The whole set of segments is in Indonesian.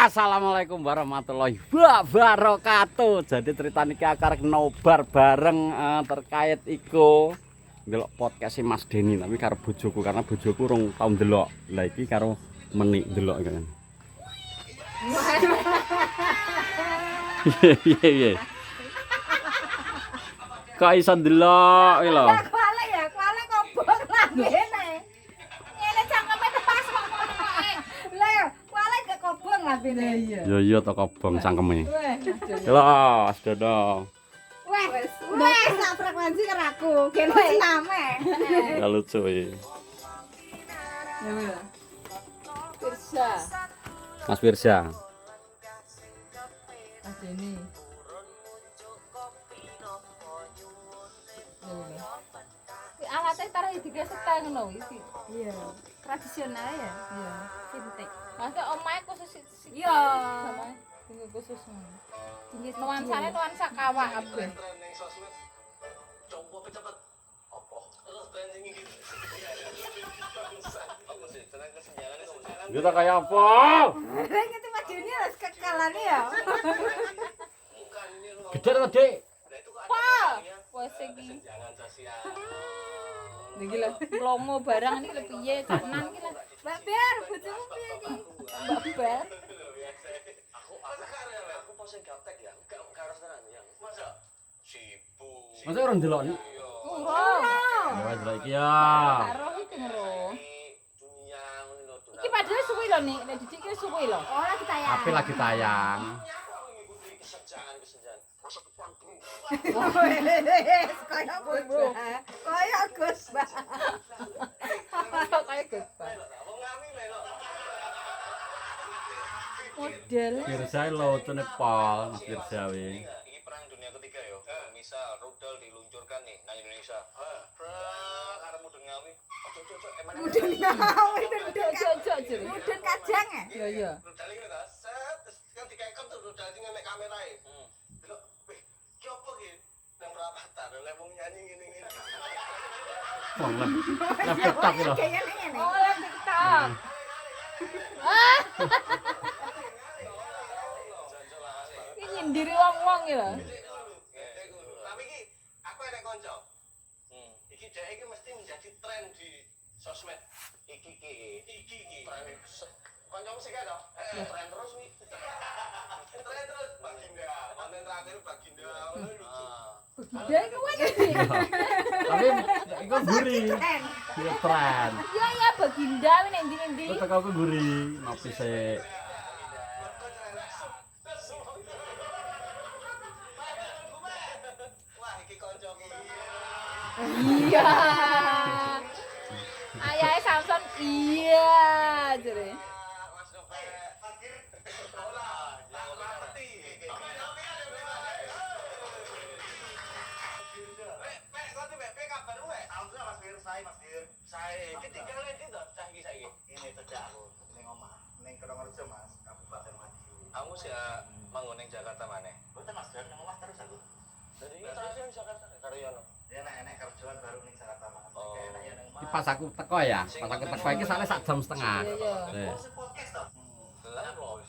Assalamualaikum warahmatullahi wabarakatuh. Jadi cerita niki akar nobar bareng terkait iku ndelok podcast Mas Denny tapi karo bojoku karena bojoku rong tau ndelok. Lah iki karo menik ndelok kan. Iya. Kok iso ndelok iki lho. Kuali ya, kuali kobong lambene. Ngene cangkeme tepas kok ngono kok. Lah, kuali gak kobong lambene. Yo yo to kobong cangkeme. Lho, sedono. Wes, sak frekuensi karo aku. Kene sename. Ya lucu iki. Pirsa. Mas Firsa. Mas Denny. Alatnya taruh di setel ngono iki. Iya. Tradisional ya? Iya. Vintage. Maksudnya omahe khusus iya. Tinggi khusus. Tinggi nuansane nuansa kawak kabeh. Kita kayak apa? Ngerti Mas Denny harus kekalane ya. Gede to, Dik? Wah, wes iki. Niki lho, mlomo barang iki lho piye canan iki lho. Mbak Ber, bojomu piye iki? Mbak Ber. Aku posing gaptek ya, gak harus tenan ya. Masa sibuk. Masa orang delok nih? Ora. Ya delok iki ya. Karo iki ngro. Dunia ngono lho. Iki padahal suwi lho nih, nek didik iki suwi lho. Ora ditayang. Tapi lagi tayang. Ngikuti kesenjangan. Masa depan bro. Kaya bro. Kaya Gus, Mbak. Kaya Gus, Mbak. Wong ngami melok. Model. Firsa lo tune pol, Mas Firsa wi. Ini perang dunia ketiga yo. Misal rudal diluncurkan nih nang Indonesia. Karemu dengawi. Ojo emang Mudun ngawi mudun kajang ya? Iya iya. rudal iki ta. Set terus kan dikekep tuh rudal iki nek kamerae. Delok, weh, ki opo ki? Nang perapatan lek wong nyanyi ngene-ngene. Wong lah TikTok lho. Kayaknya ngene. Oh, lah TikTok. Ah. Iki nyindiri wong-wong iki lho. Tapi iki aku enek kanca. Iki dhek iki mesti menjadi tren di sosmed. Iki. Tren kancamu sik to? Tren terus wi. Tren terus Baginda. Konten terakhir Baginda. Dia iku wae. Tapi iku guri. Iya tren. Iya ya Baginda wi ning ndi-ndi. Terus teko aku guri, ngopi sik. Wah, iki kancaku. Iya. Ayahe Samson iya jere. Mas Novel. Ora, aku ngerti. Pek, kok pek kabar wae? Alhamdulillah Mas Fir, Mas Fir. Sae, iki tinggal ndi to? Cah iki saiki. Ini cedhak aku ning omah, ning Kerongrejo Mas, Kabupaten Madiun. Kamu sih manggon ning Jakarta maneh? Mboten Mas, ning omah terus aku. Jadi iki terakhir ning Jakarta karo Yono. Ya nek kerjaan baru ning Jakarta Mas. Kayak nek ning omah. Iki pas aku teko ya, pas aku teko iki soalnya sak jam setengah. Iya. Wis. Podcast to? Lah bos.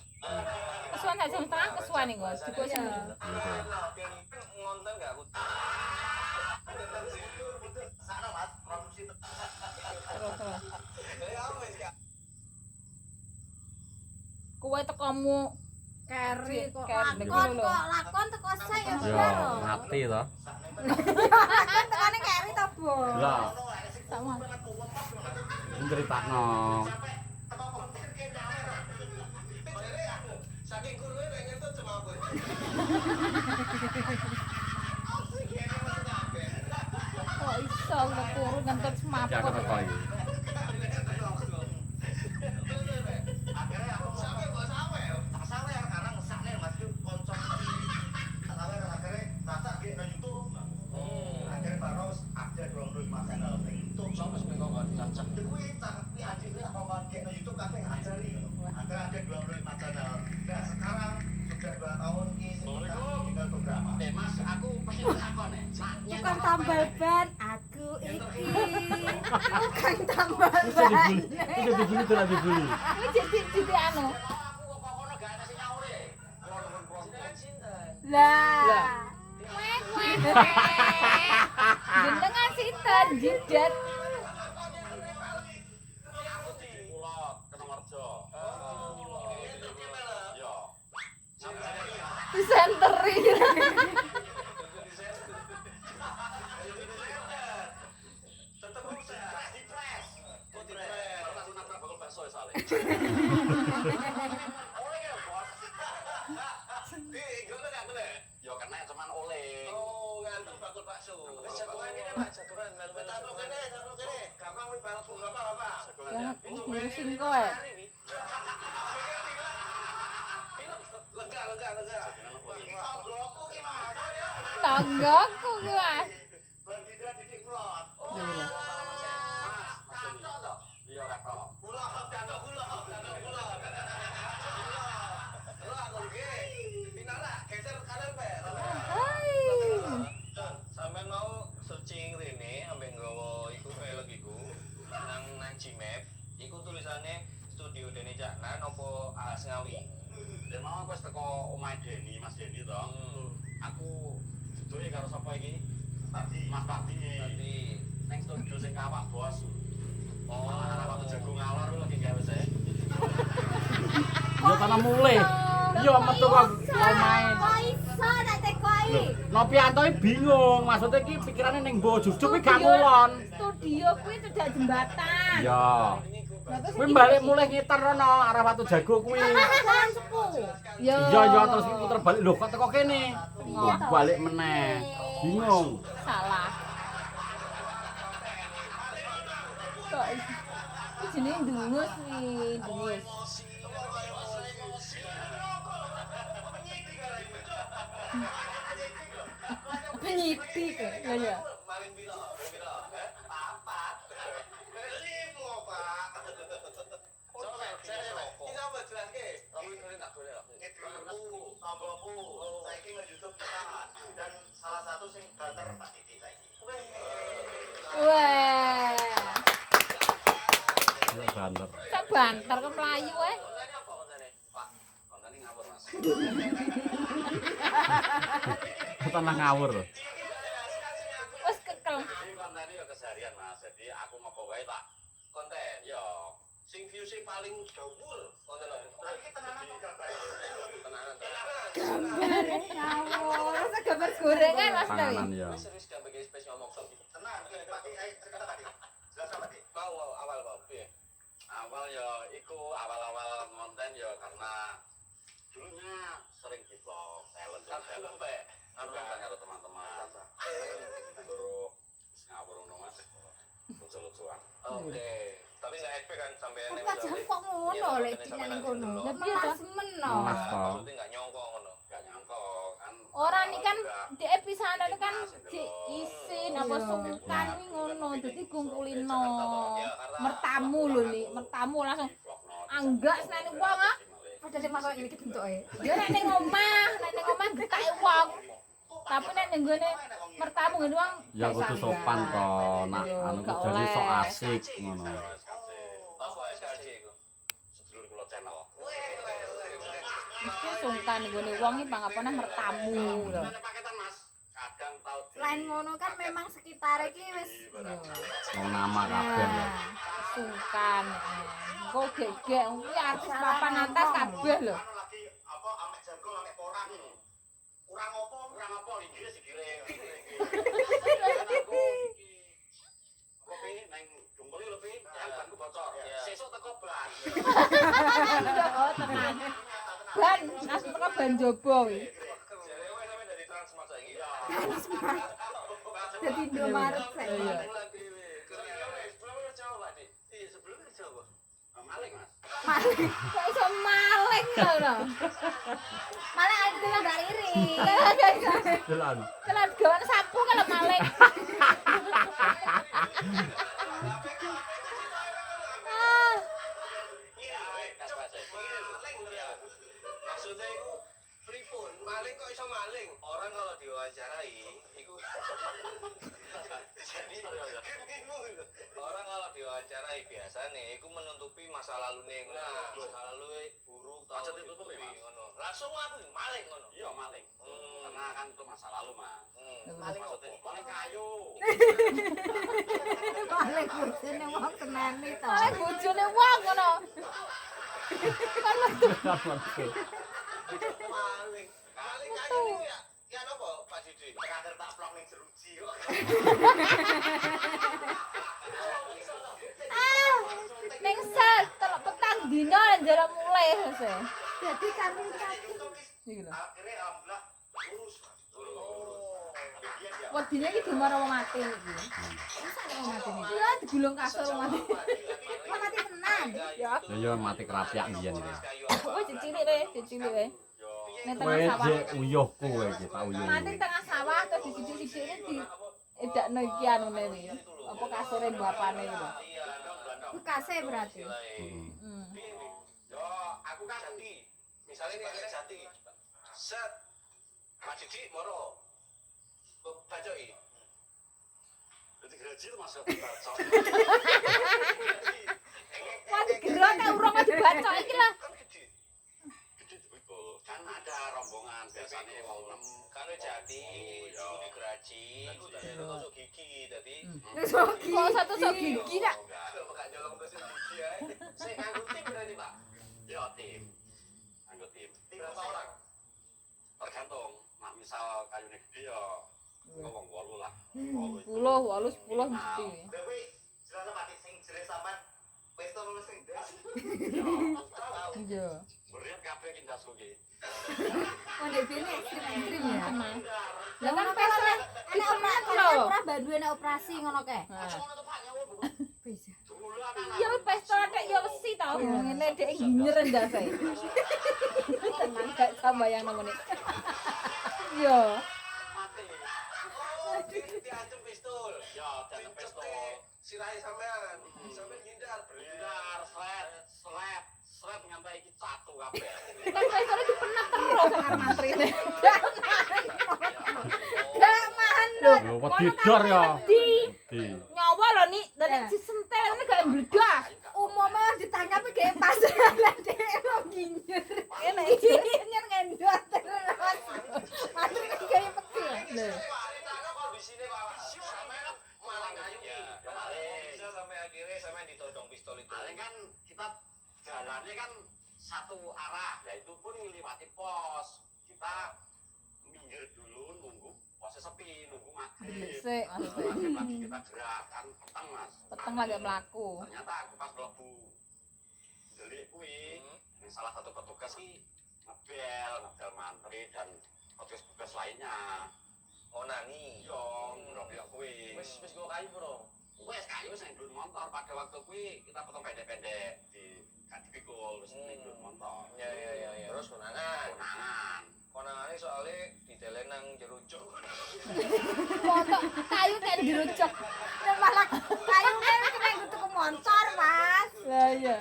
Kesuwen aja setengah kesuwen iku. Cukup sing. Ngonten gak aku. Sana Mas, produksi Terus. ya wis gak. Kowe tekomu keri kok lakon teko saya ya Yo, bener. mati to. Lakon tekone keri to, Bu. Lah, Sama. critakno. Saking kuruwe nek nyentuh cuma aku. Kok iso udah turu ngentut Iki aku semaput. teko iki. Akhirnya aku sampe kok sampe. Tak sampe karena ngesakne Mas Yu konco. Tak sampe akhirnya masak di YouTube. Akhirnya baru update 25 channel ning YouTube. Sampe sing kok cacak. Kuwi tapi akhirnya apa kok di YouTube kabeh ngajari. Akhirnya ada 25 channel. Nah, sekarang sudah 2 tahun ini tinggal beberapa. Mas, aku pasti takon nek. Bukan tambal ban aku iki. Bukan tambal Itu ban. dibuli, itu dibuli. Kuwi jadi anu. Aku kok kono gak ada sing Lah. Jenengan sinten jidat? Aku di Kulot, Kenomorjo. Yo. Disenteri. Tetep bisa di press. Kok di press? Karena aku nabrak bakul bakso ya soalnya. Oleh ya, Bos. Gimana enggak boleh? Yo kena cuman oleh. Oh, ngantuk bakul bakso. Wis jagoan kene, Pak, jagoan melu-melu. Taruh kene. Gampang wis balas bunga apa? Ya, ngurusin kowe. Lega. Tanggoku ki, Mas. Tanggaku ki, Mas. Bergidra didik plot. Iya. Katok to. Iya katok. Kula katok kula. Lho aku nggih. Pinara geser kanan, Pak. Hai. Sampeyan mau searching rene ambek nggawa iku velg iku nang Gmap. Iku tulisane Studio Dene Caknan apa Alas Ngawi. Dan mau aku wis teko omahe Deni, Mas Deni to. Aku duduke karo sapa iki? Tadi Mas Pati. tadi Neng studio sing kawak bos. oh Anak waktu jagung ngalor lagi gawe saya. Yo tanah mulai. Yo metu kok omahe. Kok iso tak tekoi? Nopianto bingung, maksudnya iki pikirane ning mbok jujuk iki gak ngulon. Studio kuwi cedak jembatan. Ya. Kuwi balik mulai ngitar rono arah Watu Jago kuwi. Jalan sepuh. Yo. Iya terus puter balik lho kok teko kene. Oh, balik meneh. Bingung. Salah. Kok iki jenenge dungus kuwi, dungus. Penyidik ya ya. maling piro? Papat. Limo, Pak. Coba kita mau jelaske. Kamu ini tak boleh. Sambalku, saiki nang YouTube kita dan salah satu sing banter Pak Titi saiki. Wah. Ya banter. Sak banter ke Melayu wae. Kontennya apa kontene? Pak, kontene ngawur, Mas. Tanah ngawur. Wes kekel. Ini kontennya ya keseharian Mas. Jadi aku ngopo wae tak Konten. yo Sing view-e paling gawur konten apa? Iki tenanan kok gambar. Tenanan. Ngawur, rasa gambar gorengan Mas Dewi. panganan ya. Wis serius gak bagi space ngomong sok. Tenang, Pak. Cerita Pak. Jelaskan Pak. Mau awal Pak. Piye? Awal ya iku awal-awal konten ya karena dulunya sering di vlog talent Aku Pak. Aku kan karo teman-teman. Terus ngawur ngono Mas. Lucu-lucuan. Oke. Tapi nggak expect kan sampean Kok jam kok ngono lek nang kono. Lah piye to? Semeno. Mas toh. Maksudnya nggak nyongko ngono. Gak nyangka kan. Ora nih kan di episode kan di isin apa sungkan wi ngono dadi kumpulino. Mertamu lho nih, mertamu langsung anggak senane wong ah. Ada sing masuk ini bentuke. Ya nek ning omah getake wong. Tapi nek ning gone mertamu ngene wong Ya kudu sopan to, nak anu Gak jadi oleh. sok asik ngono. Apa SKJ iku? Sedulur kula channel. mesti sungkan nggone wong iki pangapane mertamu lho. Banyak paketan Mas. Kadang tau di- Selain ngono kan memang sekitar iki wis Wong nama kabeh lho. Sungkan. Engko gegek kuwi artis papan atas kabeh lho. Anu lagi apa amek jagung amek porang. Kurang apa iki sikile. Apa pi nang dumpeli lho pi, yang banku bocor. Sesuk teko ban. Oh tenan. Ban, langsung teko ban jaba kuwi. Jare kowe sampe dari Transmart saiki. dadi Indomaret saiki. Iya. Sebelumnya Jawa. Maling Mas. Kok iso maling lho. Malah aku bilang gak iri. Delan. Kelan gawan sapu kalau maling. Ah, Maksudnya itu pripun maling kok iso maling orang kalau diwawancarai itu jadi orang kalau diwawancarai biasanya itu menutupi masa lalu nih masa lalu buruk Aja tahu ditutupi, Mas. ngono Langsung aku maling ngono. Iya maling. Karena kan itu masa lalu mas. Maling Maksudnya apa? maling kayu. Malah bojone wong seneni to. Malah bojone wong ngono. Maling. Maling kayu niku ya. Ya napa Pak Didi? Terakhir tak plong ning jeruji kok. Ning set telok petang dina njaluk mulai sese. Dadi kami kaki. Iki lho. Akhirnya alhamdulillah lurus. Oh. Wedine iki dimara wong mati iki. Masa kok mati nih? Iya digulung kasur wong mati. Kok mati tenan? Ya. Ya mati kerapiak biyen ya. Wis cilik we. Nek tengah Kowe sawah. jek uyuhku kowe iki tak uyuh. Mati tengah sawah terus disidik-sidikne di edakno iki anune iki. Apa kasure bapane iki lho. Bekase berarti. Heeh. Yo, aku kan jati. Misalnya ini akhirnya jati. Set. Pak Didi moro. Bacoki. Dadi graji itu masuk baca. Wah digero ta urung dibaca iki lho. Kan gede. Gede itu kan ada rombongan biasanya wong 6 Kan jati, Oh, iku digeraji, iku dadi tusuk gigi dadi. Kok satu sok gigi dak. Enggak nyolong tusuk gigi ae. Sing nganggo tim berarti, Pak. Ya tim. Anggo tim. Berapa orang? Tergantung. Mak misal kayune gede ya wong 8 lah. 10, 10 mesti. Dewi, jelas mati sing jelas sampean pesta lulus sing ndas. Iya. Beriat kabeh ki ndas kuwi. Oh, dek ini ekstrim ya. Lah kan pesta Nek ora banduwe nek operasi ngono kae. Bisa. ya pesta nek ya wesi ta ngene dek nginyer ndase. Tenan gak sambayang nang ngene. Yo. Mati. Oh, diancam pistol. Ya, jangan pistol. Sirahe sampean. Sampean ngindar, Benar, slet ngantai iki catu kabeh. Kan pesta dipenak terus karo mantrine. Gak manut. Lho, wedi dor ya. Di Di. nyawa lho nik dan disentel ngene gak mbledas. Umumnya ditangkapi kayak pasrah lah dek lo nginyer. Ngene Nginyer ngendot terus. Mati kayak peti. lho. kondisine Pak. Sampean malang kayu ki. Bisa sampai akhirnya sampean ditodong pistol itu. Paling kan kita jalannya kan satu arah, yaitu pun ngliwati pos. Kita minggir dulu nunggu posnya sepi, nunggu maghrib. Sik, Maghrib lagi kita gerakan petang mas. peteng lagi mlaku. Ternyata aku pas mlebu delik kuwi, salah satu petugas ki ngebel mantri dan petugas lainnya. Oh nani. Yo, ngrokok kuwi. Wis go kayu bro. Wes kayu sing ndun motor pada waktu kuwi kita potong pendek-pendek di dipikul wis ndun motor. Ya. Terus konangan. Konangan. Konangane soalnya dideleng nang jero cuk. Foto kayu kan dirucuk. Dan malah kayunya kena gitu ke motor mas. Lah iya.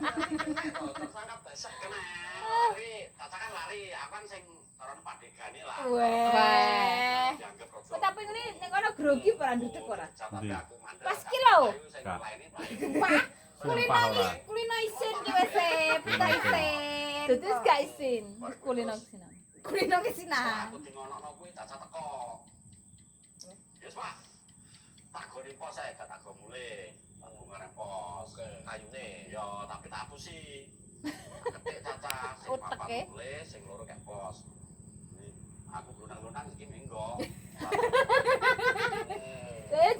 Tersangka besek kena. Lari, tacakan lari, aku kan sing taron padegane lah. Weh. Dianggap rada. Kok tapi ini ning kono grogi ora nduduk ora? Tapi aku mandek. Pas ki lho. Enggak. Wah, kulino isin ki wis pita isin. Dadi gak isin. Kulino isin. Kulino kesina. Aku dingonokno kuwi caca teko. Yes, Pak. Tak goni pos ae, gak tak go mulih. Tak go ngarep pos. Kayune. Ya, tapi tak apusi. Ketik caca sing Uteke. papat mulih, sing loro kek pos. Ini aku lunang-lunang iki minggo.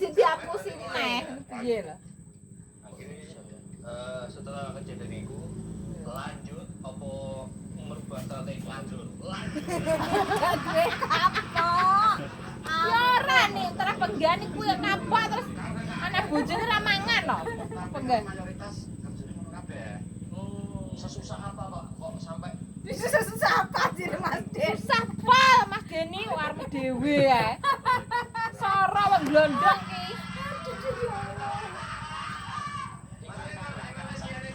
Jadi apusi neh. Piye lho? Akhirnya setelah kejadian itu lanjut apa merubah strategi lanjut. Gak gue kapok. Ya ora nih, terus penggane kuwi kapok terus anak bojone ra mangan lho. Penggan. Mayoritas kerjane ngono kabeh. Sesusah apa kok sampai Susah apa sih mas Des? Susah pol Mas Deni warmu dhewe ae. Sora wong glondong ki.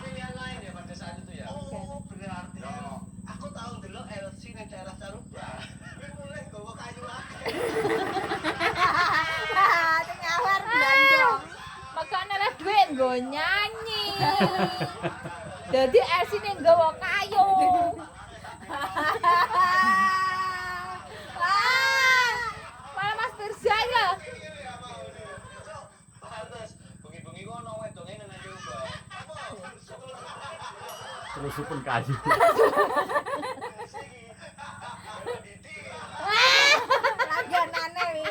pilihan lain ya pada saat itu ya. Oh berarti. Aku tahu dulu LC di daerah Saruba. Gue mulai gawa kayu akeh. Tengawar blandong. Makane lah dhuwit nggo nyanyi. Dadi Elsine nggawa kayu. Malah Mas Firza ya. Pantes bengi-bengi kono wedonge nang coba. Terus pun kayu. Laganane wi.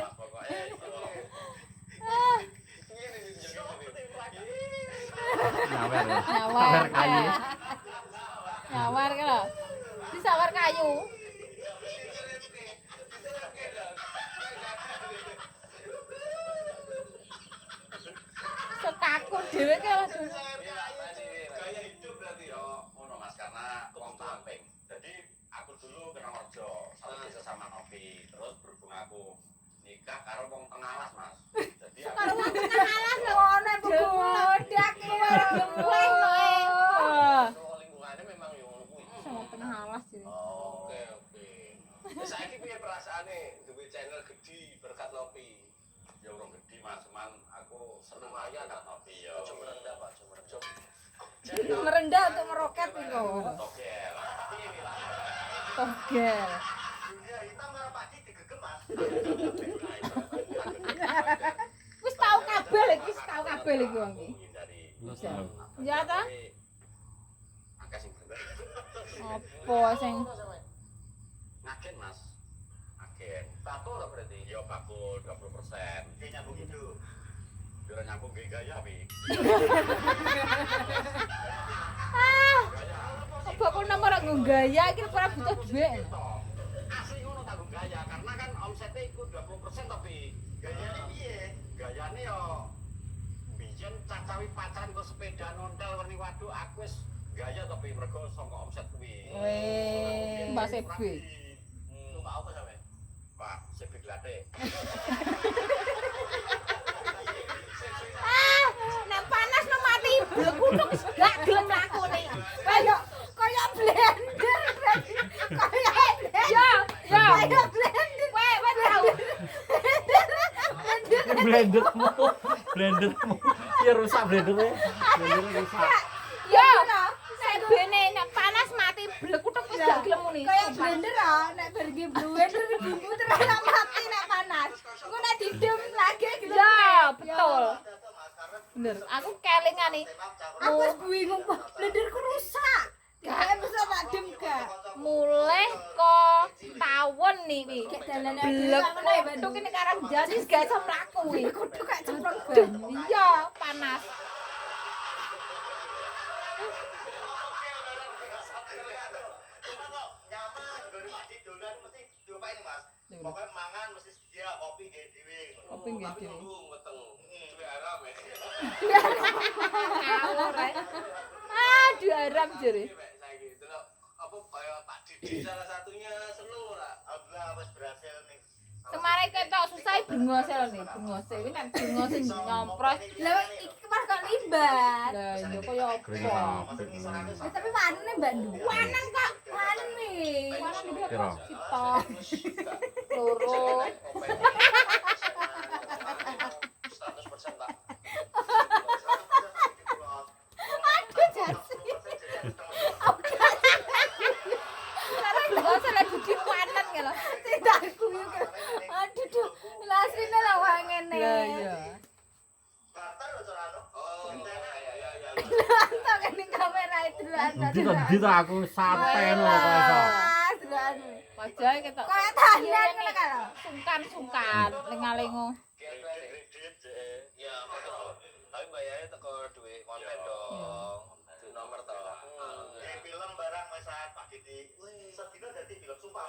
Nyawer. Nyawar kayu. Nyawar ki lho. Disawar kayu. Sekaku dhewe ki lho. Gaya hidup berarti yo ngono Mas karena wong Tamping. Jadi aku dulu kena kerja satu desa sama Novi. Terus berhubung aku nikah karo wong Tengalas Mas. Jadi aku Kalau wong tengah alas lho ono bodak gemleng kalau lingkungannya memang yo ngono kuwi. Sama tengah alas iki. Oke. Saiki piye perasaane duwe channel gede berkat Novi? Ya urung gede Mas, cuman aku seneng aja nang Novi yo. Aja merendah Pak, aja merendah. merendah untuk meroket iku. Togel. Ini lah. Togel. Dunia hitam karo padi digegem Mas. Wis tau kabeh iki, wis tau kabeh iki wong iki. Terus tahu. Ya ta? Angka sing bener. Apa sing Ngagen Mas. Ngagen. Bakul lah berarti. Yo bakul 20%. Oke nyambung itu. Biar nyambung ge gaya wi. apa kok nomor nggo gaya iki ora butuh dhuwit. Asli ngono tanggung gaya karena kan omsetnya iku 20% tapi gayane piye? Gayane yo biyen cacawi pacaran kok sepeda nontel werni waduk aku wis gaya tapi mergo saka omset kuwi. Weh, Mbak Sebi. Numpak apa sampe? Pak, Sebi Glade. Nek panas no mati blekutuk gak gelem lakone. Kaya blender. Kaya Ya, ya. kaya blender. Weh tau. Blendermu. Blendermu. Ya rusak blendernya. Blendernya rusak. Ya. Sebene nek panas mati blekutuk wis gak gelem muni. Kaya blender ah, nek pergi blender bumbu terus mati nek panas. Engko nek didem lagi gelem. Ya, betul. Bener, aku kelingan nih. Aku wis bingung kok blenderku rusak. Gak bisa tak dem gak. Mulai kok tawon nih wi. Kayak dalane Blekutuk ini karang jadi gak iso mlaku wi. kudu kayak cemplung Dem, ban. iya panas. Pokoknya mangan mesti sedia kopi nggih dhewe. Kopi nggih dhewe. Weteng. Duwe aram ya. Ngawur ae. Aduh aram jere. Saiki delok apa kaya Pak Didi salah satunya seneng ora? Alhamdulillah wis berhasil ning. Kemarin ketok susah bengose lho nih, bengose. Kuwi nek bengose nyompros. Lah iki pas kok limbat. Lah iya kaya apa? Tapi wanene Mbak Ndu. Wanen kok. Wanen nih. Wanen iki Piro? Sitok. Loro. 100% Pak. Aduh jasi. Karena bengose lek budi wanen ki lho. Tidak kuyu. Aduh duh. Lasine lah wae ngene. Lah iya. Barter lho carane. Oh, ya. Tak kene kamera itu Di to aku sate no kok iso. Wajahe ketok. Kayak tandan ngono kan. Sungkan lenga-lengo. Kredit ya betul. Tapi bayarnya teko duit konten dong. Duit nomor to. Film barang mesan Pak Didi. Sedina dadi film sumpah.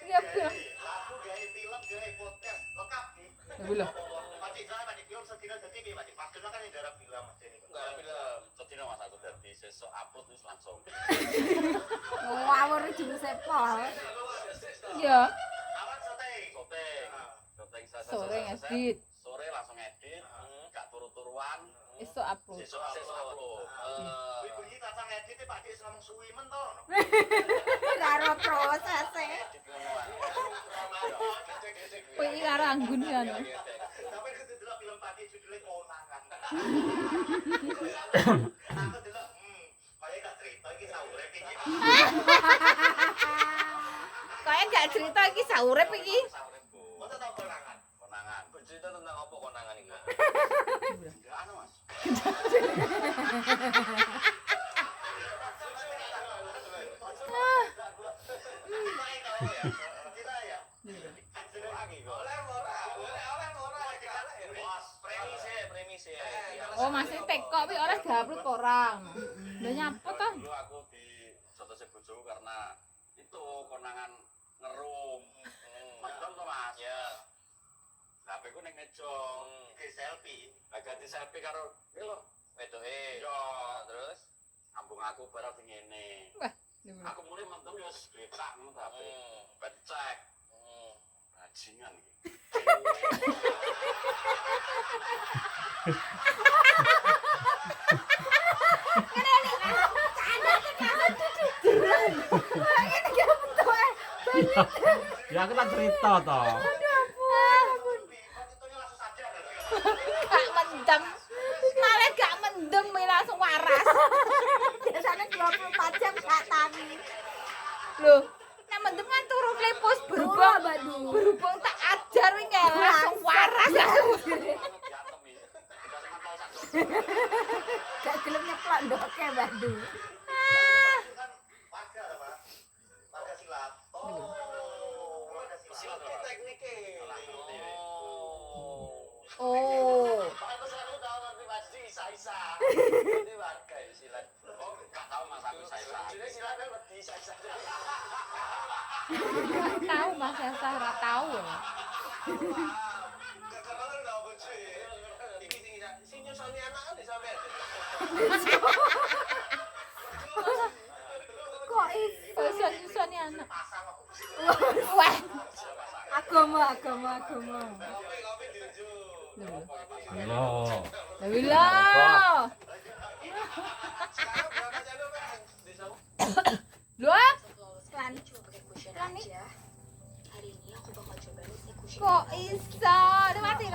Iya film. Aku gawe film, gawe podcast lengkap nih. Ya lho. Pak Didi Pak Didi film sedina dadi piye Pak Didi? Pas dulu kan yang garap film Mas Didi. Garap film. Sedina Mas aku dadi sesuk upload wis langsung. Ngawur jebul sepol. Iya. Awan syuting. Syuting Sore ngedit. Sore langsung edit, gak turu-turuan. Esok upload. Sesuk upload. Bengi tak ngedit Pak Didi ngomong suwi men to. Karo prosese. Kowe iki karo anggun kan. Tapi kudu delok film Pak Didi judulnya Konangan. Aku delok kaya gak cerita iki saurip iki. Kayak gak cerita iki saurip iki. Masa tau konangan? Konangan. Bercerita tentang apa konangan iki? Enggak anu, Mas. Kita ya. Oleh ora. Bos, premise. Oh, masih teko pi ora diupload orang. Lah nyapa to? Dulu aku di jotos bojoku karena itu konangan ngerum. Medom to, Mas. Ya. HP ku ning meja. Iki selfie. Lah ganti selfie karo iki lho, Wedoke. Yo. Terus sambung aku bareng ngene. Wah, Aku mulai mendem ya wis gletak ngono ta HP. Becek. Bajingan iki. Ya aku tak cerita toh. Itu langsung sadar. gak mendem. Malah gak mendem langsung waras. Biasanya 24 jam gak tangi. Loh, nek mendem kan turu klepos berhubung berhubung tak ajar wingi langsung waras. Diantem iki. Udah semantau sak jam. Gak gelem nyeplok ndoke Badu. Warga apa? Warga silat. Warga silat. Tekniknya. Oh. Aku selalu tahu nanti Mas di isa-isa. Ini warga ya silat. Oh, gak tahu Mas aku saya. Jadi silat kan lebih isa-isa. Tahu Mas Esa ora tahu. Kekeralan enggak bocil. Iki sing nyusoni anak kan disampean. Kok iso? Susun-susuni anak. Pasang aku. Wah. Agama. Kopi diunjuk. Halo. Lah. Sekarang berangkat jalur kan? Desa. Loh, Lan kan nih. Hari ini aku bakal coba nih kucing. Kok iso? Mati.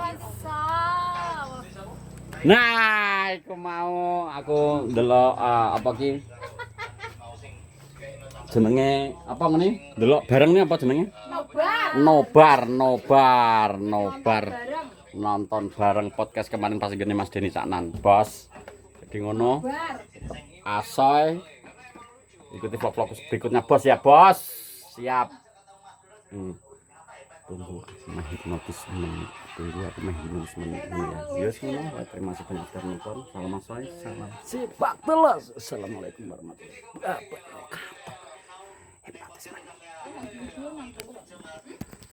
Nah, aku mau aku ndelok apa ki? Jenenge apa ngene? Ndelok bareng nih apa jenenge? Nobar. Nonton bareng podcast kemarin pas gini Mas Deni Saknan, Bos. Jadi ngono. Asoy. Ikuti vlog berikutnya Bos ya, Bos. Siap. Tunggu mah hipnotis menit. Tunggu aku mah hipnotis menit ya. Terima kasih banyak sudah nonton. Salam asoy, salam sepak telas. Assalamualaikum warahmatullahi wabarakatuh. Hipnotis menit.